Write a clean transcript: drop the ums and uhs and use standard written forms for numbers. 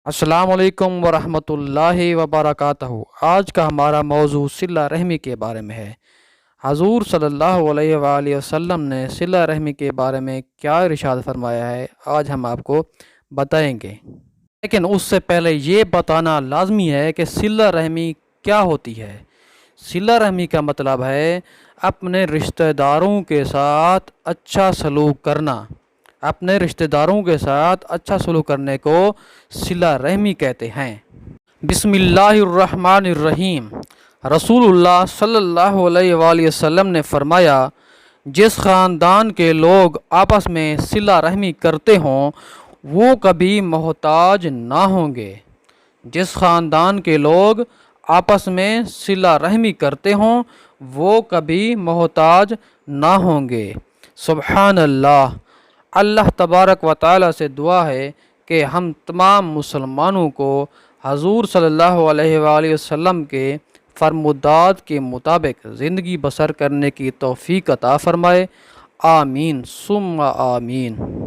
السلام علیکم ورحمۃ اللہ وبرکاتہ۔ آج کا ہمارا موضوع صلہ رحمی کے بارے میں ہے۔ حضور صلی اللہ علیہ وآلہ وسلم نے صلہ رحمی کے بارے میں کیا ارشاد فرمایا ہے، آج ہم آپ کو بتائیں گے۔ لیکن اس سے پہلے یہ بتانا لازمی ہے کہ صلہ رحمی کیا ہوتی ہے۔ صلہ رحمی کا مطلب ہے اپنے رشتہ داروں کے ساتھ اچھا سلوک کرنا۔ اپنے رشتہ داروں کے ساتھ اچھا سلوک کرنے کو صلہ رحمی کہتے ہیں۔ بسم اللہ الرحمن الرحیم۔ رسول اللہ صلی اللہ علیہ وآلہ وسلم نے فرمایا، جس خاندان کے لوگ آپس میں صلہ رحمی کرتے ہوں وہ کبھی محتاج نہ ہوں گے۔ جس خاندان کے لوگ آپس میں صلہ رحمی کرتے ہوں وہ کبھی محتاج نہ ہوں گے۔ سبحان اللہ۔ اللہ تبارک و تعالیٰ سے دعا ہے کہ ہم تمام مسلمانوں کو حضور صلی اللہ علیہ وآلہ وسلم کے فرمودات کے مطابق زندگی بسر کرنے کی توفیق عطا فرمائے۔ آمین ثم آمین۔